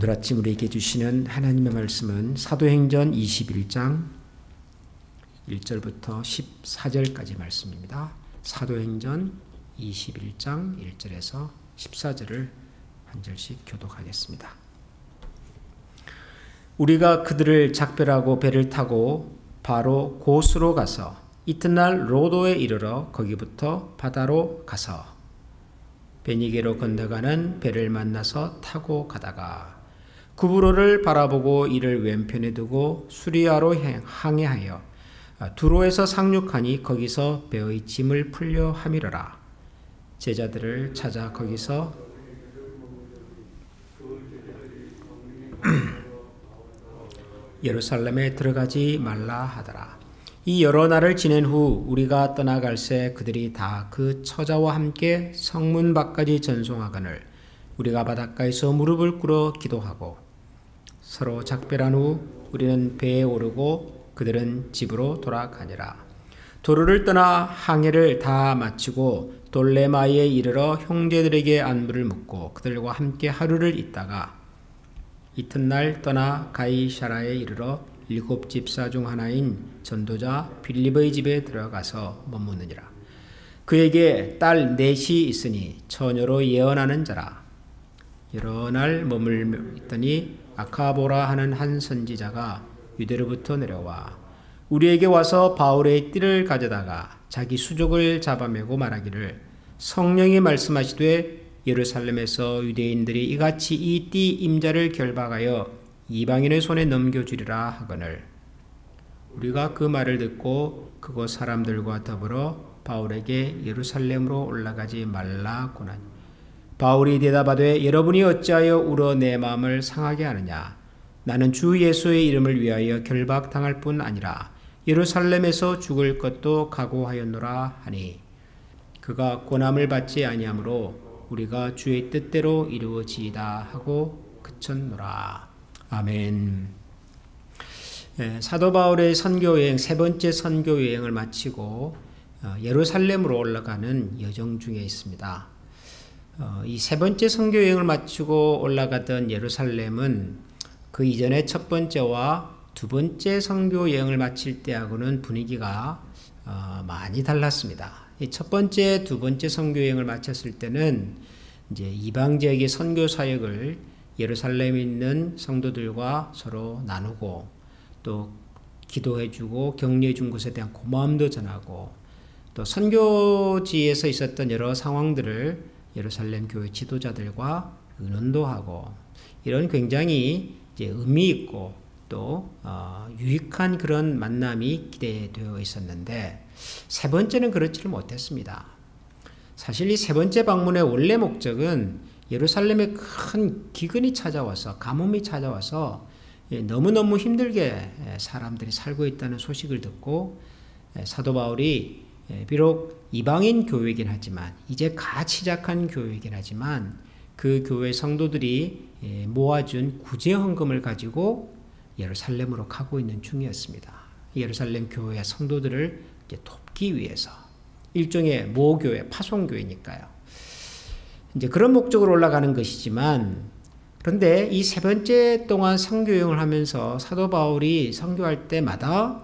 오늘 아침 우리에게 주시는 하나님의 말씀은 사도행전 21장 1절부터 14절까지 말씀입니다. 사도행전 21장 1절에서 14절을 한 절씩 교독하겠습니다. 우리가 그들을 작별하고 배를 타고 바로 고스로 가서 이튿날 로도에 이르러 거기부터 바다로 가서 베니게로 건너가는 배를 만나서 타고 가다가 구브로를 바라보고 이를 왼편에 두고 수리아로 항해하여 두로에서 상륙하니 거기서 배의 짐을 풀려 함이러라. 제자들을 찾아 거기서 예루살렘에 들어가지 말라 하더라. 이 여러 날을 지낸 후 우리가 떠나갈새 그들이 다 그 처자와 함께 성문 밖까지 전송하거늘 우리가 바닷가에서 무릎을 꿇어 기도하고 서로 작별한 후 우리는 배에 오르고 그들은 집으로 돌아가니라. 도로를 떠나 항해를 다 마치고 돌레마이에 이르러 형제들에게 안부를 묻고 그들과 함께 하루를 있다가 이튿날 떠나 가이사라에 이르러 7 집사 중 하나인 전도자 빌립의 집에 들어가서 머무느니라. 그에게 딸 넷이 있으니 처녀로 예언하는 자라. 여러 날 머물며 있더니 아카보라 하는 한 선지자가 유대로부터 내려와 우리에게 와서 바울의 띠를 가져다가 자기 수족을 잡아매고 말하기를 성령이 말씀하시되 예루살렘에서 유대인들이 이같이 이 띠 임자를 결박하여 이방인의 손에 넘겨주리라 하거늘 우리가 그 말을 듣고 그곳 사람들과 더불어 바울에게 예루살렘으로 올라가지 말라고 하니 바울이 대답하되 여러분이 어찌하여 울어 내 마음을 상하게 하느냐. 나는 주 예수의 이름을 위하여 결박당할 뿐 아니라 예루살렘에서 죽을 것도 각오하였노라 하니 그가 고난을 받지 아니하므로 우리가 주의 뜻대로 이루어지이다 하고 그쳤노라. 아멘. 사도 바울의 선교여행 세 번째 선교여행을 마치고 예루살렘으로 올라가는 여정 중에 있습니다. 이 세 번째 선교여행을 마치고 올라가던 예루살렘은 그 이전에 첫 번째와 두 번째 선교여행을 마칠 때하고는 분위기가 많이 달랐습니다. 이 첫 번째, 두 번째 선교여행을 마쳤을 때는 이제 이방 지역의 선교 사역을 예루살렘에 있는 성도들과 서로 나누고 또 기도해주고 격려해준 것에 대한 고마움도 전하고 또 선교지에서 있었던 여러 상황들을 예루살렘 교회 지도자들과 의논도 하고 이런 굉장히 이제 의미 있고 또 유익한 그런 만남이 기대되어 있었는데 세 번째는 그렇지를 못했습니다. 사실 이 세 번째 방문의 원래 목적은 예루살렘에 큰 기근이 찾아와서 가뭄이 찾아와서 너무너무 힘들게 사람들이 살고 있다는 소식을 듣고 사도 바울이 비록 이방인 교회이긴 하지만 이제 갓 시작한 교회이긴 하지만 그 교회 성도들이 모아준 구제 헌금을 가지고 예루살렘으로 가고 있는 중이었습니다. 예루살렘 교회 성도들을 이제 돕기 위해서 일종의 모교회, 파송교회니까요. 이제 그런 목적으로 올라가는 것이지만 그런데 이 세 번째 동안 선교여행을 하면서 사도 바울이 선교할 때마다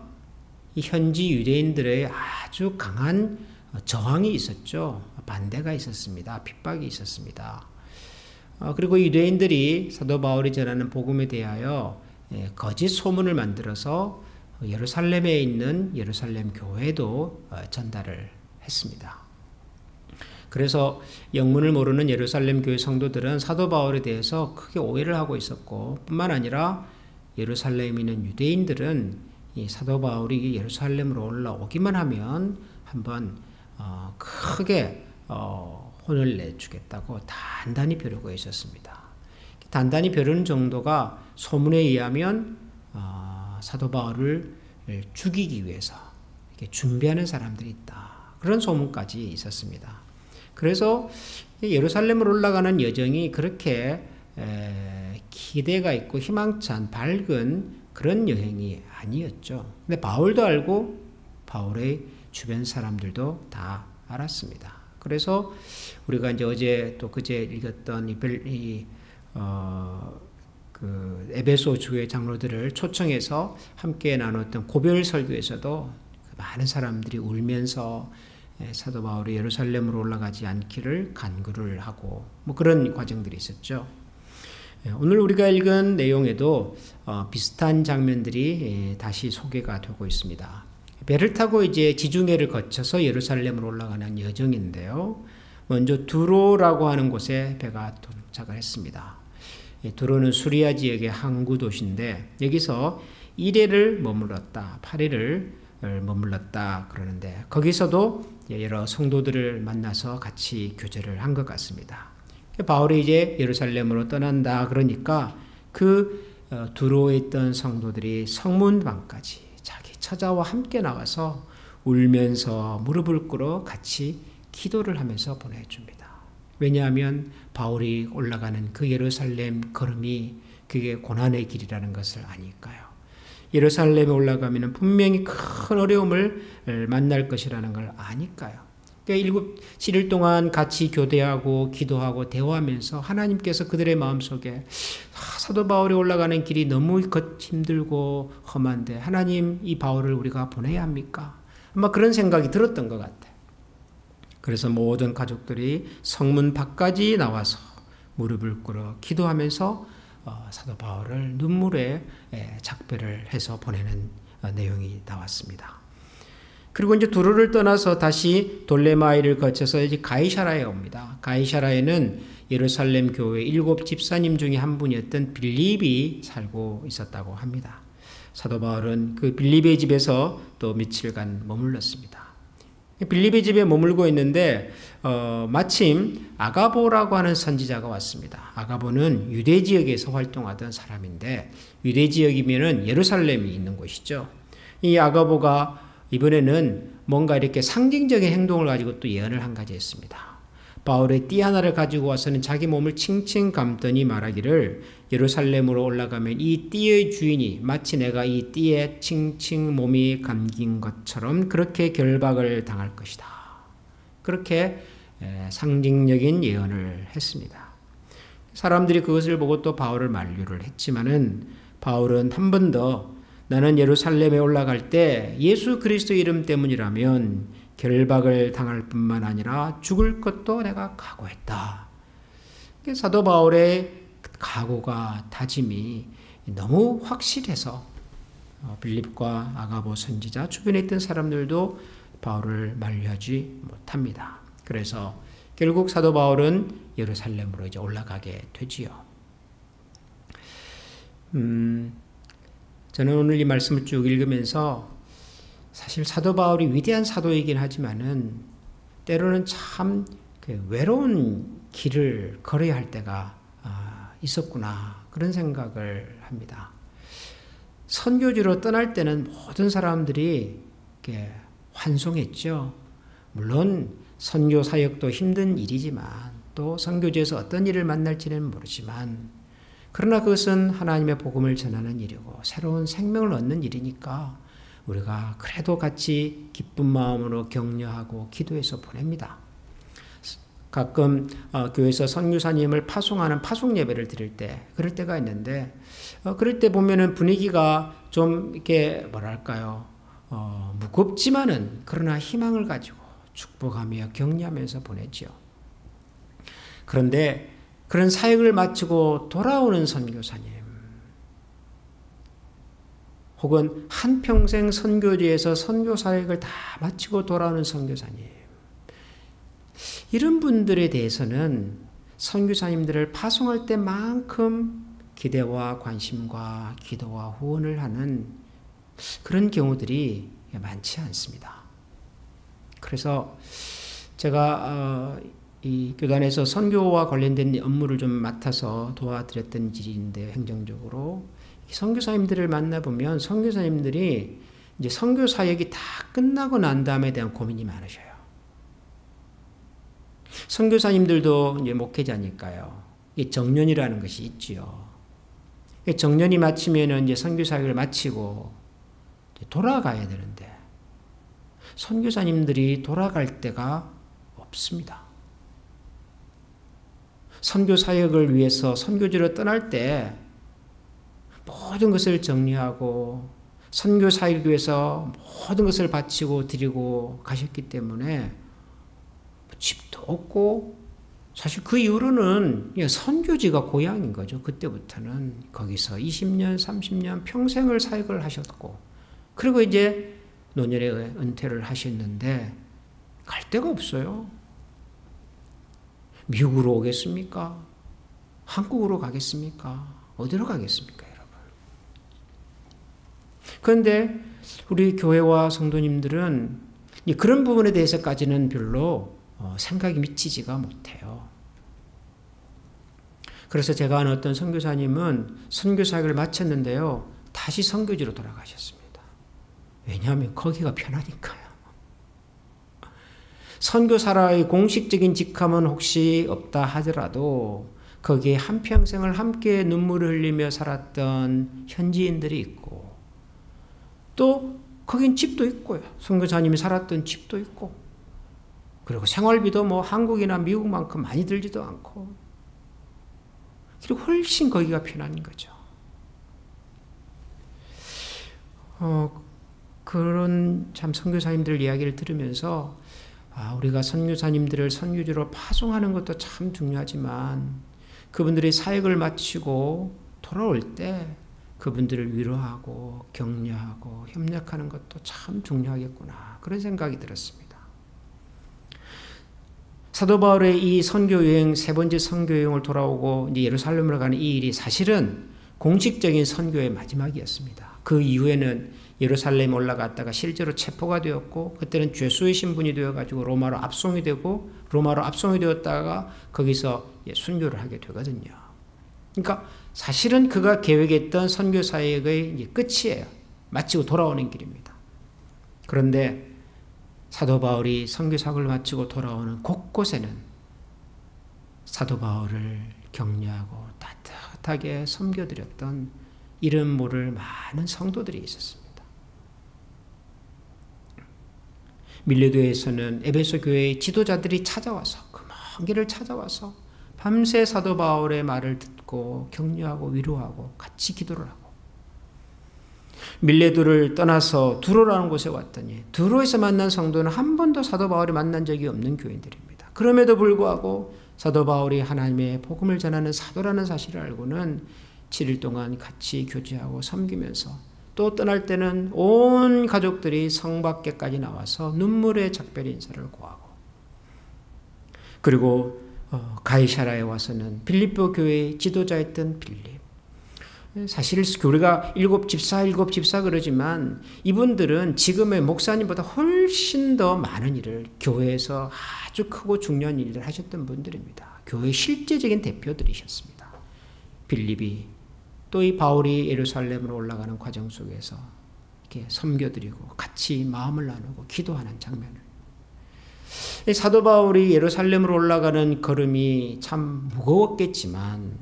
이 현지 유대인들의 아주 강한 저항이 있었죠. 반대가 있었습니다. 핍박이 있었습니다. 그리고 유대인들이 사도 바울이 전하는 복음에 대하여 거짓 소문을 만들어서 예루살렘에 있는 예루살렘 교회도 전달을 했습니다. 그래서 영문을 모르는 예루살렘 교회 성도들은 사도 바울에 대해서 크게 오해를 하고 있었고 뿐만 아니라 예루살렘에 있는 유대인들은 이 사도 바울이 예루살렘으로 올라오기만 하면 한번 크게 혼을 내주겠다고 단단히 벼르고 있었습니다. 단단히 벼르는 정도가 소문에 의하면 사도 바울을 죽이기 위해서 이렇게 준비하는 사람들이 있다. 그런 소문까지 있었습니다. 그래서 예루살렘으로 올라가는 여정이 그렇게 기대가 있고 희망찬 밝은 그런 여행이 아니었죠. 근데 바울도 알고 바울의 주변 사람들도 다 알았습니다. 그래서 우리가 이제 어제 또 그제 읽었던 그 에베소 교회 장로들을 초청해서 함께 나눴던 고별 설교에서도 많은 사람들이 울면서 사도 바울이 예루살렘으로 올라가지 않기를 간구를 하고 뭐 그런 과정들이 있었죠. 오늘 우리가 읽은 내용에도 비슷한 장면들이 다시 소개가 되고 있습니다. 배를 타고 이제 지중해를 거쳐서 예루살렘으로 올라가는 여정인데요. 먼저 두로라고 하는 곳에 배가 도착을 했습니다. 두로는 수리아 지역의 항구 도시인데 여기서 1회를 머물렀다, 8회를 머물렀다 그러는데 거기서도 여러 성도들을 만나서 같이 교제를 한 것 같습니다. 바울이 이제 예루살렘으로 떠난다 그러니까 그 두로에 있던 성도들이 성문방까지 자기 처자와 함께 나와서 울면서 무릎을 꿇어 같이 기도를 하면서 보내줍니다. 왜냐하면 바울이 올라가는 그 예루살렘 걸음이 그게 고난의 길이라는 것을 아니까요. 예루살렘에 올라가면 분명히 큰 어려움을 만날 것이라는 걸 아니까요. 그러니까 7일 동안 같이 교대하고 기도하고 대화하면서 하나님께서 그들의 마음속에 사도 바울이 올라가는 길이 너무 힘들고 험한데 하나님 이 바울을 우리가 보내야 합니까? 아마 그런 생각이 들었던 것 같아요. 그래서 모든 가족들이 성문 밖까지 나와서 무릎을 꿇어 기도하면서 사도 바울을 눈물에 작별을 해서 보내는 내용이 나왔습니다. 그리고 이제 두로를 떠나서 다시 돌레마이를 거쳐서 이제 가이사라에 옵니다. 가이사라에는 예루살렘 교회 7 집사님 중에 한 분이었던 빌립이 살고 있었다고 합니다. 사도 바울은 그 빌립의 집에서 또 며칠간 머물렀습니다. 빌립의 집에 머물고 있는데 마침 아가보라고 하는 선지자가 왔습니다. 아가보는 유대 지역에서 활동하던 사람인데 유대 지역이면은 예루살렘이 있는 곳이죠. 이 아가보가 이번에는 뭔가 이렇게 상징적인 행동을 가지고 또 예언을 한 가지 했습니다. 바울의 띠 하나를 가지고 와서는 자기 몸을 칭칭 감더니 말하기를 예루살렘으로 올라가면 이 띠의 주인이 마치 내가 이 띠에 칭칭 몸이 감긴 것처럼 그렇게 결박을 당할 것이다. 그렇게 상징적인 예언을 했습니다. 사람들이 그것을 보고 또 바울을 만류를 했지만은 바울은 한 번 더 나는 예루살렘에 올라갈 때 예수 그리스도 이름 때문이라면 결박을 당할 뿐만 아니라 죽을 것도 내가 각오했다. 사도 바울의 각오가 다짐이 너무 확실해서 빌립과 아가보 선지자 주변에 있던 사람들도 바울을 만류하지 못합니다. 그래서 결국 사도 바울은 예루살렘으로 이제 올라가게 되지요. 저는 오늘 이 말씀을 쭉 읽으면서 사실 사도 바울이 위대한 사도이긴 하지만은 때로는 참 외로운 길을 걸어야 할 때가 있었구나 그런 생각을 합니다. 선교지로 떠날 때는 모든 사람들이 이렇게 환송했죠. 물론 선교 사역도 힘든 일이지만 또 선교지에서 어떤 일을 만날지는 모르지만 그러나 그것은 하나님의 복음을 전하는 일이고 새로운 생명을 얻는 일이니까 우리가 그래도 같이 기쁜 마음으로 격려하고 기도해서 보냅니다. 가끔 교회에서 선교사님을 파송하는 파송 예배를 드릴 때 그럴 때가 있는데 그럴 때 보면은 분위기가 좀 이렇게 뭐랄까요 무겁지만은 그러나 희망을 가지고 축복하며 격려하면서 보내죠. 그런데 그런 사역을 마치고 돌아오는 선교사님 혹은 한평생 선교지에서 선교 사역을 다 마치고 돌아오는 선교사님 이런 분들에 대해서는 선교사님들을 파송할 때만큼 기대와 관심과 기도와 후원을 하는 그런 경우들이 많지 않습니다. 그래서 제가 이 교단에서 선교와 관련된 업무를 좀 맡아서 도와드렸던 일인데 행정적으로 선교사님들을 만나보면 선교사님들이 이제 선교 사역이 다 끝나고 난 다음에 대한 고민이 많으셔요. 선교사님들도 이제 목회자니까요. 이 정년이라는 것이 있지요. 정년이 마치면은 이제 선교 사역을 마치고 돌아가야 되는데 선교사님들이 돌아갈 때가 없습니다. 선교 사역을 위해서 선교지로 떠날 때 모든 것을 정리하고 선교 사역을 위해서 모든 것을 바치고 드리고 가셨기 때문에 집도 없고, 사실 그 이후로는 선교지가 고향인 거죠. 그때부터는 거기서 20년, 30년 평생을 사역을 하셨고, 그리고 이제 노년에 은퇴를 하셨는데 갈 데가 없어요. 미국으로 오겠습니까? 한국으로 가겠습니까? 어디로 가겠습니까, 여러분? 그런데 우리 교회와 성도님들은 그런 부분에 대해서까지는 별로 생각이 미치지가 못해요. 그래서 제가 아는 어떤 선교사님은 선교사역을 마쳤는데요, 다시 선교지로 돌아가셨습니다. 왜냐하면 거기가 편하니까요. 선교사라의 공식적인 직함은 혹시 없다 하더라도 거기에 한평생을 함께 눈물을 흘리며 살았던 현지인들이 있고, 또 거긴 집도 있고요. 선교사님이 살았던 집도 있고, 그리고 생활비도 뭐 한국이나 미국만큼 많이 들지도 않고, 그리고 훨씬 거기가 편한 거죠. 그런 참 선교사님들 이야기를 들으면서 우리가 선교사님들을 선교지로 파송하는 것도 참 중요하지만 그분들이 사역을 마치고 돌아올 때 그분들을 위로하고 격려하고 협력하는 것도 참 중요하겠구나, 그런 생각이 들었습니다. 사도 바울의 이 선교여행, 세 번째 선교여행을 돌아오고 이제 예루살렘으로 가는 이 일이 사실은 공식적인 선교의 마지막이었습니다. 그 이후에는 예루살렘에 올라갔다가 실제로 체포가 되었고, 그때는 죄수의 신분이 되어가지고 로마로 압송이 되고, 로마로 압송이 되었다가 거기서 순교를 하게 되거든요. 그러니까 사실은 그가 계획했던 선교 사역의 이제 끝이에요. 마치고 돌아오는 길입니다. 그런데 사도 바울이 선교 사역을 마치고 돌아오는 곳곳에는 사도 바울을 격려하고 따뜻하게 섬겨드렸던 이름 모를 많은 성도들이 있었습니다. 밀레도에서는 에베소 교회의 지도자들이 찾아와서, 그 먼 길을 찾아와서 밤새 사도 바울의 말을 듣고 격려하고 위로하고 같이 기도를 하고, 밀레도를 떠나서 두로라는 곳에 왔더니 두로에서 만난 성도는 한 번도 사도 바울이 만난 적이 없는 교인들입니다. 그럼에도 불구하고 사도 바울이 하나님의 복음을 전하는 사도라는 사실을 알고는 7일 동안 같이 교제하고 섬기면서, 또 떠날 때는 온 가족들이 성 밖에까지 나와서 눈물의 작별 인사를 고하고, 그리고 가이사라에 와서는 빌립보 교회의 지도자였던 빌립, 사실 우리가 일곱 집사 그러지만 이분들은 지금의 목사님보다 훨씬 더 많은 일을, 교회에서 아주 크고 중요한 일을 하셨던 분들입니다. 교회의 실제적인 대표들이셨습니다. 빌립이 또 이 바울이 예루살렘으로 올라가는 과정 속에서 이렇게 섬겨드리고 같이 마음을 나누고 기도하는 장면을, 사도 바울이 예루살렘으로 올라가는 걸음이 참 무거웠겠지만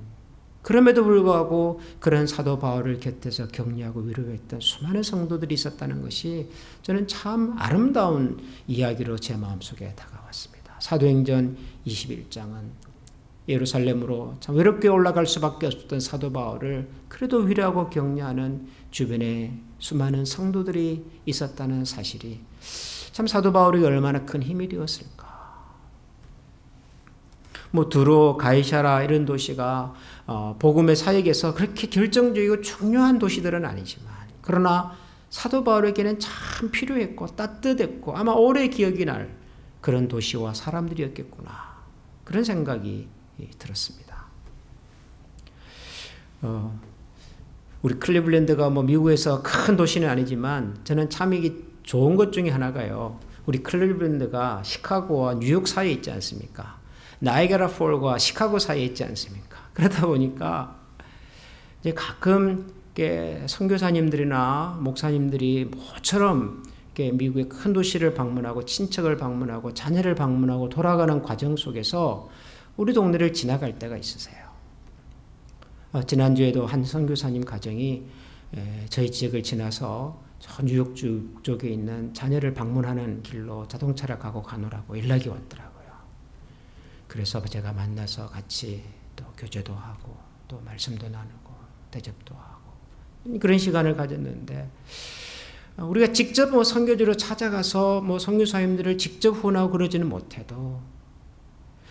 그럼에도 불구하고 그런 사도 바울을 곁에서 격려하고 위로했던 수많은 성도들이 있었다는 것이 저는 참 아름다운 이야기로 제 마음속에 다가왔습니다. 사도행전 21장은 예루살렘으로 참 외롭게 올라갈 수밖에 없었던 사도 바울을 그래도 위로하고 격려하는 주변에 수많은 성도들이 있었다는 사실이 참 사도 바울이 얼마나 큰 힘이 되었을까. 뭐 두로, 가이사라 이런 도시가 복음의 사역에서 그렇게 결정적이고 중요한 도시들은 아니지만, 그러나 사도 바울에게는 참 필요했고 따뜻했고 아마 오래 기억이 날 그런 도시와 사람들이었겠구나, 그런 생각이 들었습니다. 우리 클리블랜드가 뭐 미국에서 큰 도시는 아니지만 저는 참 이게 좋은 것 중에 하나가요, 우리 클리블랜드가 시카고와 뉴욕 사이에 있지 않습니까? 나이아가라 폴과 시카고 사이에 있지 않습니까? 그러다 보니까 이제 가끔 선교사님들이나 목사님들이 모처럼 미국의 큰 도시를 방문하고 친척을 방문하고 자녀를 방문하고 돌아가는 과정 속에서 우리 동네를 지나갈 때가 있으세요. 지난주에도 한 선교사님 가정이 저희 지역을 지나서 저 뉴욕 쪽에 있는 자녀를 방문하는 길로 자동차를 가고 가노라고 연락이 왔더라고요. 그래서 제가 만나서 같이 또 교제도 하고 또 말씀도 나누고 대접도 하고 그런 시간을 가졌는데 우리가 직접 선교지로 찾아가서 선교사님들을 직접 후원하고 그러지는 못해도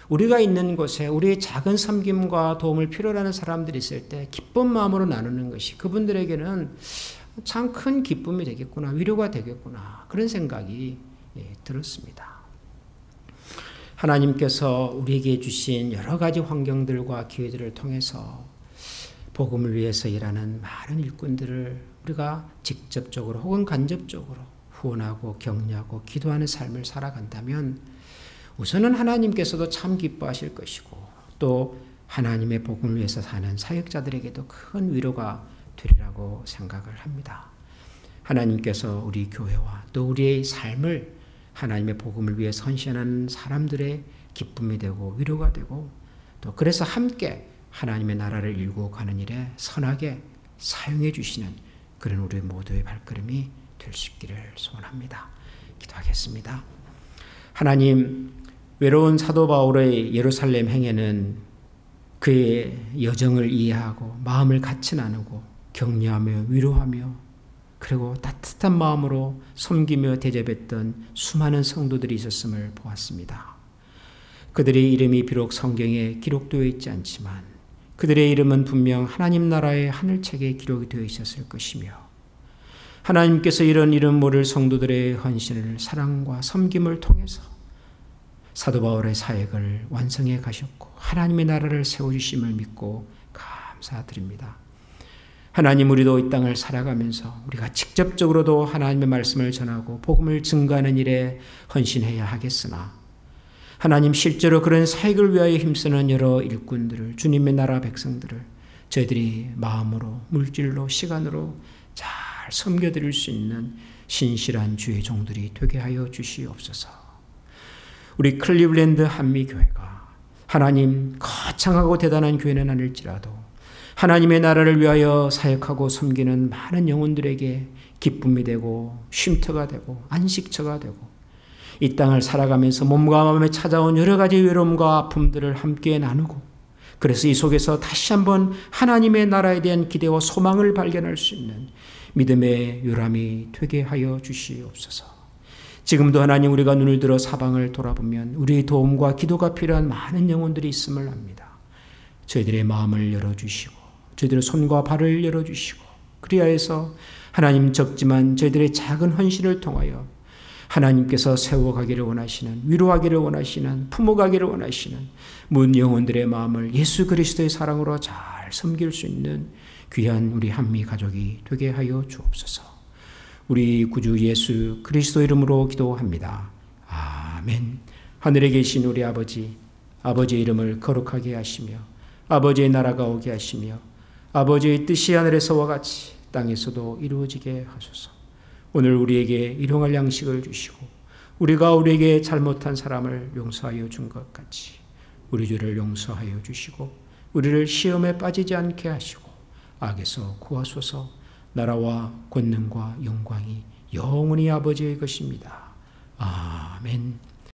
우리가 있는 곳에 우리의 작은 섬김과 도움을 필요로 하는 사람들이 있을 때 기쁜 마음으로 나누는 것이 그분들에게는 참 큰 기쁨이 되겠구나, 위로가 되겠구나, 그런 생각이 들었습니다. 하나님께서 우리에게 주신 여러 가지 환경들과 기회들을 통해서 복음을 위해서 일하는 많은 일꾼들을 우리가 직접적으로 혹은 간접적으로 후원하고 격려하고 기도하는 삶을 살아간다면 우선은 하나님께서도 참 기뻐하실 것이고 또 하나님의 복음을 위해서 사는 사역자들에게도 큰 위로가 되리라고 생각을 합니다. 하나님께서 우리 교회와 또 우리의 삶을 하나님의 복음을 위해 헌신하는 사람들의 기쁨이 되고 위로가 되고 또 그래서 함께 하나님의 나라를 일구어 가는 일에 선하게 사용해 주시는 그런 우리 모두의 발걸음이 될 수 있기를 소원합니다. 기도하겠습니다. 하나님, 외로운 사도 바울의 예루살렘 행에는 그의 여정을 이해하고 마음을 같이 나누고 격려하며 위로하며 그리고 따뜻한 마음으로 섬기며 대접했던 수많은 성도들이 있었음을 보았습니다. 그들의 이름이 비록 성경에 기록되어 있지 않지만 그들의 이름은 분명 하나님 나라의 하늘책에 기록이 되어 있었을 것이며 하나님께서 이런 이름 모를 성도들의 헌신을 사랑과 섬김을 통해서 사도 바울의 사역을 완성해 가셨고 하나님의 나라를 세워주심을 믿고 감사드립니다. 하나님, 우리도 이 땅을 살아가면서 우리가 직접적으로도 하나님의 말씀을 전하고 복음을 증거하는 일에 헌신해야 하겠으나 하나님, 실제로 그런 사역을 위하여 힘쓰는 여러 일꾼들을, 주님의 나라 백성들을 저희들이 마음으로, 물질로, 시간으로 잘 섬겨드릴 수 있는 신실한 주의 종들이 되게 하여 주시옵소서. 우리 클리블랜드 한미교회가 하나님 거창하고 대단한 교회는 아닐지라도 하나님의 나라를 위하여 사역하고 섬기는 많은 영혼들에게 기쁨이 되고 쉼터가 되고 안식처가 되고 이 땅을 살아가면서 몸과 마음에 찾아온 여러 가지 외로움과 아픔들을 함께 나누고 그래서 이 속에서 다시 한번 하나님의 나라에 대한 기대와 소망을 발견할 수 있는 믿음의 요람이 되게 하여 주시옵소서. 지금도 하나님, 우리가 눈을 들어 사방을 돌아보면 우리의 도움과 기도가 필요한 많은 영혼들이 있음을 압니다. 저희들의 마음을 열어주시고 저희들의 손과 발을 열어주시고 그리하여서 하나님, 적지만 저희들의 작은 헌신을 통하여 하나님께서 세워가기를 원하시는, 위로하기를 원하시는, 품어가기를 원하시는 문 영혼들의 마음을 예수 그리스도의 사랑으로 잘 섬길 수 있는 귀한 우리 한미 가족이 되게 하여 주옵소서. 우리 구주 예수 그리스도 이름으로 기도합니다. 아멘. 하늘에 계신 우리 아버지, 아버지의 이름을 거룩하게 하시며 아버지의 나라가 오게 하시며 아버지의 뜻이 하늘에서와 같이 땅에서도 이루어지게 하소서. 오늘 우리에게 일용할 양식을 주시고 우리가 우리에게 잘못한 사람을 용서하여 준 것 같이 우리 죄를 용서하여 주시고 우리를 시험에 빠지지 않게 하시고 악에서 구하소서. 나라와 권능과 영광이 영원히 아버지의 것입니다. 아멘.